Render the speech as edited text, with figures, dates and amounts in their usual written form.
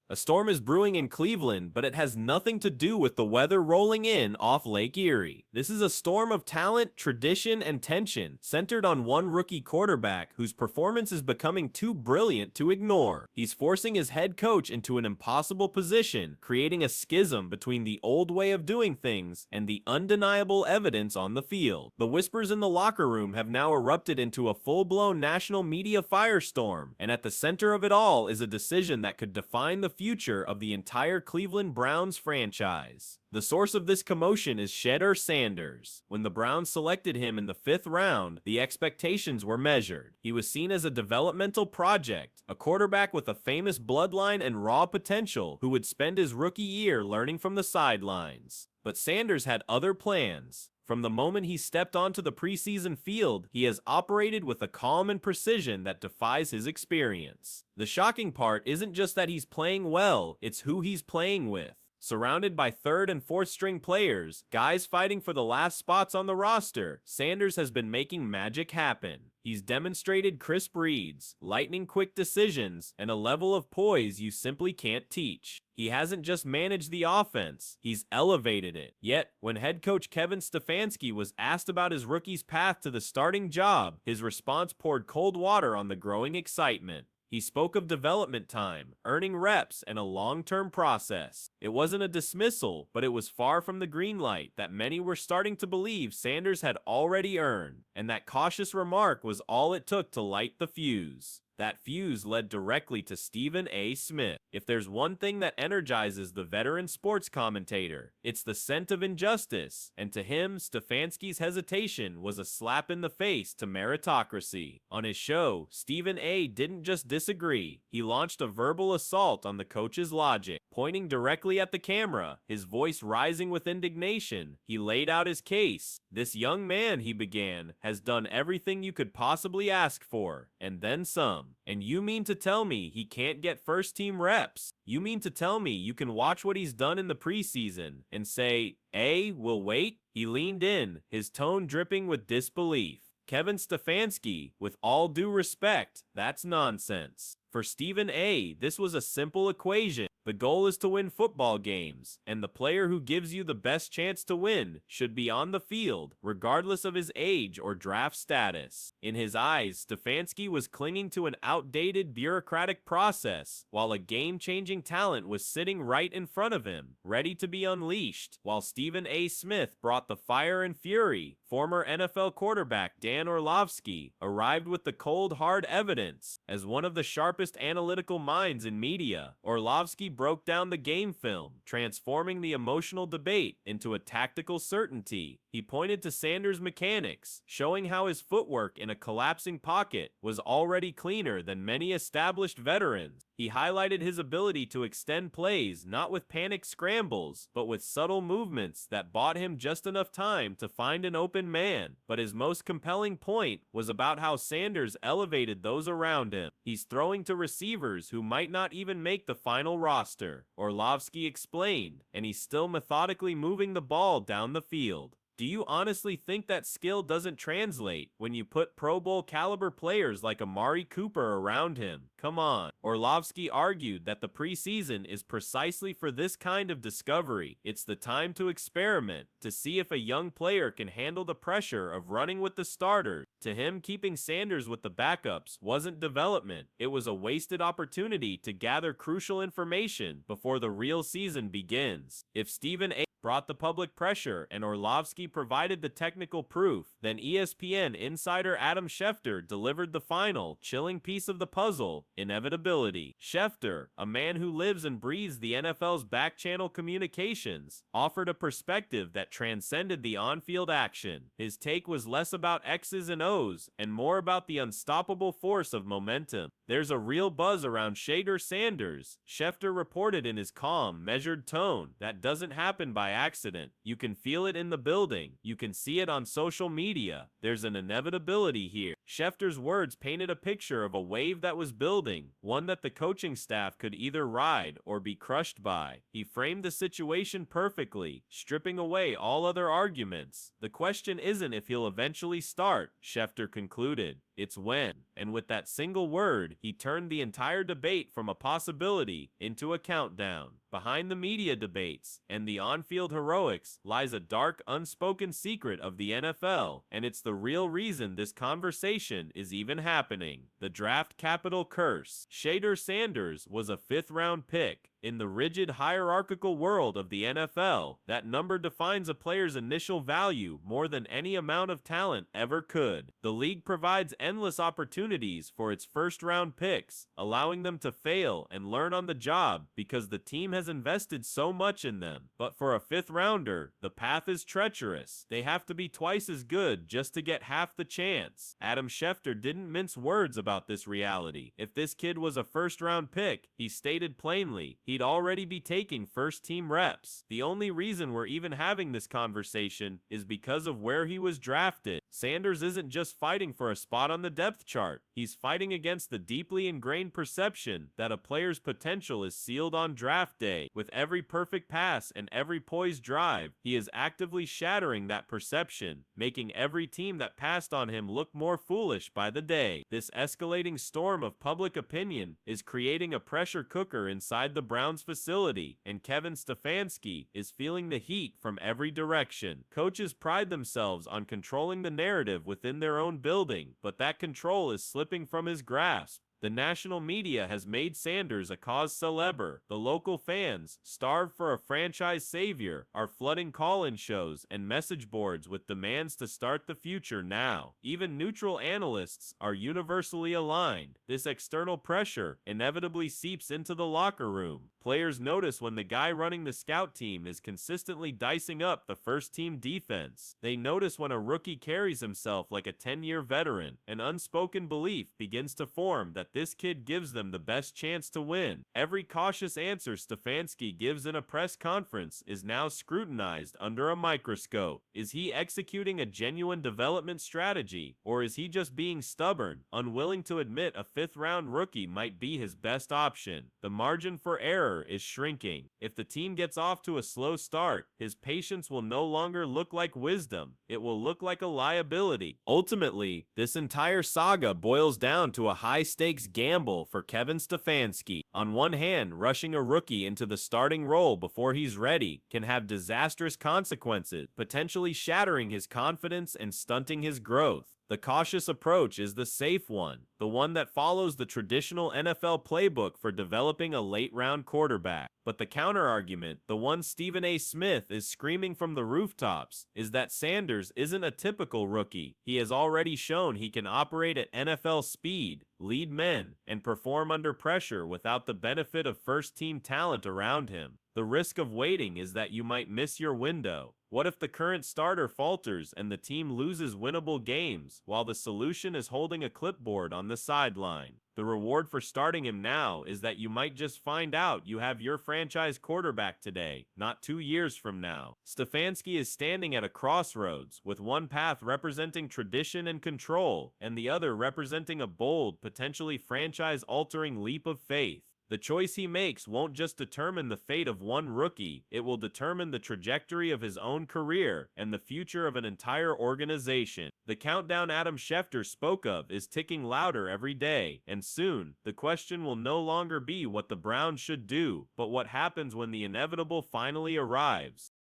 A storm is brewing in Cleveland, but it has nothing to do with the weather rolling in off Lake Erie. This is a storm of talent, tradition, and tension, centered on one rookie quarterback whose performance is becoming too brilliant to ignore. He's forcing his head coach into an impossible position, creating a schism between the old way of doing things and the undeniable evidence on the field. The whispers in the locker room have now erupted into a full-blown national media firestorm, and at the center of it all is a decision that could define the future of the entire Cleveland Browns franchise. The source of this commotion is Shedeur Sanders. When the Browns selected him in the 5th round, the expectations were measured. He was seen as a developmental project, a quarterback with a famous bloodline and raw potential who would spend his rookie year learning from the sidelines. But Sanders had other plans. From the moment he stepped onto the preseason field, he has operated with a calm and precision that defies his experience. The shocking part isn't just that he's playing well, it's who he's playing with. Surrounded by 3rd and 4th string players, guys fighting for the last spots on the roster, Sanders has been making magic happen. He's demonstrated crisp reads, lightning-quick decisions, and a level of poise you simply can't teach. He hasn't just managed the offense, he's elevated it. Yet, when head coach Kevin Stefanski was asked about his rookie's path to the starting job, his response poured cold water on the growing excitement. He spoke of development time, earning reps, and a long-term process. It wasn't a dismissal, but it was far from the green light that many were starting to believe Sanders had already earned, and that cautious remark was all it took to light the fuse. That fuse led directly to Stephen A. Smith. If there's one thing that energizes the veteran sports commentator, it's the scent of injustice, and to him, Stefanski's hesitation was a slap in the face to meritocracy. On his show, Stephen A. didn't just disagree, he launched a verbal assault on the coach's logic. Pointing directly at the camera, his voice rising with indignation, he laid out his case. "This young man," he began, "has done everything you could possibly ask for, and then some. And you mean to tell me he can't get first-team reps? You mean to tell me you can watch what he's done in the preseason and say, we'll wait?" He leaned in, his tone dripping with disbelief. Kevin Stefanski, with all due respect, that's nonsense. For Stephen A., this was a simple equation. The goal is to win football games, and the player who gives you the best chance to win should be on the field, regardless of his age or draft status. In his eyes, Stefanski was clinging to an outdated bureaucratic process, while a game-changing talent was sitting right in front of him, ready to be unleashed. While Stephen A. Smith brought the fire and fury, former NFL quarterback Dan Orlovsky arrived with the cold, hard evidence. As one of the sharpest analytical minds in media, Orlovsky broke down the game film, transforming the emotional debate into a tactical certainty. He pointed to Sanders' mechanics, showing how his footwork in a collapsing pocket was already cleaner than many established veterans. He highlighted his ability to extend plays not with panic scrambles, but with subtle movements that bought him just enough time to find an open man. But his most compelling point was about how Sanders elevated those around him. He's throwing to receivers who might not even make the final roster, Orlovsky explained, and he's still methodically moving the ball down the field. Do you honestly think that skill doesn't translate when you put Pro Bowl caliber players like Amari Cooper around him? Come on. Orlovsky argued that the preseason is precisely for this kind of discovery. It's the time to experiment, to see if a young player can handle the pressure of running with the starters. To him, keeping Sanders with the backups wasn't development. It was a wasted opportunity to gather crucial information before the real season begins. If Stephen A. brought the public pressure and Orlovsky provided the technical proof, then ESPN insider Adam Schefter delivered the final, chilling piece of the puzzle: inevitability. Schefter, a man who lives and breathes the NFL's back-channel communications, offered a perspective that transcended the on-field action. His take was less about X's and O's and more about the unstoppable force of momentum. "There's a real buzz around Shedeur Sanders," Schefter reported in his calm, measured tone. "That doesn't happen by accident. You can feel it in the building. You can see it on social media. There's an inevitability here." Schefter's words painted a picture of a wave that was building, one that the coaching staff could either ride or be crushed by. He framed the situation perfectly, stripping away all other arguments. "The question isn't if he'll eventually start," Schefter concluded. it's when. And with that single word, he turned the entire debate from a possibility into a countdown. Behind the media debates and the on-field heroics lies a dark, unspoken secret of the NFL, and it's the real reason this conversation is even happening. The draft capital curse. Shedeur Sanders was a fifth-round pick. In the rigid hierarchical world of the NFL, that number defines a player's initial value more than any amount of talent ever could. The league provides endless opportunities for its first-round picks, allowing them to fail and learn on the job because the team has invested so much in them. But for a fifth-rounder, the path is treacherous. They have to be twice as good just to get half the chance. Adam Schefter didn't mince words about this reality. If this kid was a first-round pick, he stated plainly, he'd already be taking first-team reps. The only reason we're even having this conversation is because of where he was drafted. Sanders isn't just fighting for a spot on the depth chart. He's fighting against the deeply ingrained perception that a player's potential is sealed on draft day. With every perfect pass and every poised drive, he is actively shattering that perception, making every team that passed on him look more foolish by the day. This escalating storm of public opinion is creating a pressure cooker inside the Browns facility, and Kevin Stefanski is feeling the heat from every direction. Coaches pride themselves on controlling the narrative within their own building, but that control is slipping from his grasp. The national media has made Sanders a cause célèbre. The local fans, starved for a franchise savior, are flooding call-in shows and message boards with demands to start the future now. Even neutral analysts are universally aligned. This external pressure inevitably seeps into the locker room. Players notice when the guy running the scout team is consistently dicing up the first-team defense. They notice when a rookie carries himself like a 10-year veteran. An unspoken belief begins to form that this kid gives them the best chance to win. Every cautious answer Stefanski gives in a press conference is now scrutinized under a microscope. Is he executing a genuine development strategy, or is he just being stubborn, unwilling to admit a fifth-round rookie might be his best option? The margin for error is shrinking. If the team gets off to a slow start, his patience will no longer look like wisdom. It will look like a liability. Ultimately, this entire saga boils down to a high-stakes gamble for Kevin Stefanski. On one hand, rushing a rookie into the starting role before he's ready can have disastrous consequences, potentially shattering his confidence and stunting his growth. The cautious approach is the safe one, the one that follows the traditional NFL playbook for developing a late-round quarterback. But the counter-argument, the one Stephen A. Smith is screaming from the rooftops, is that Sanders isn't a typical rookie. He has already shown he can operate at NFL speed, lead men, and perform under pressure without the benefit of first-team talent around him. The risk of waiting is that you might miss your window. What if the current starter falters and the team loses winnable games, while the solution is holding a clipboard on the sideline? The reward for starting him now is that you might just find out you have your franchise quarterback today, not 2 years from now. Stefanski is standing at a crossroads, with one path representing tradition and control, and the other representing a bold, potentially franchise-altering leap of faith. The choice he makes won't just determine the fate of one rookie, it will determine the trajectory of his own career and the future of an entire organization. The countdown Adam Schefter spoke of is ticking louder every day, and soon, the question will no longer be what the Browns should do, but what happens when the inevitable finally arrives.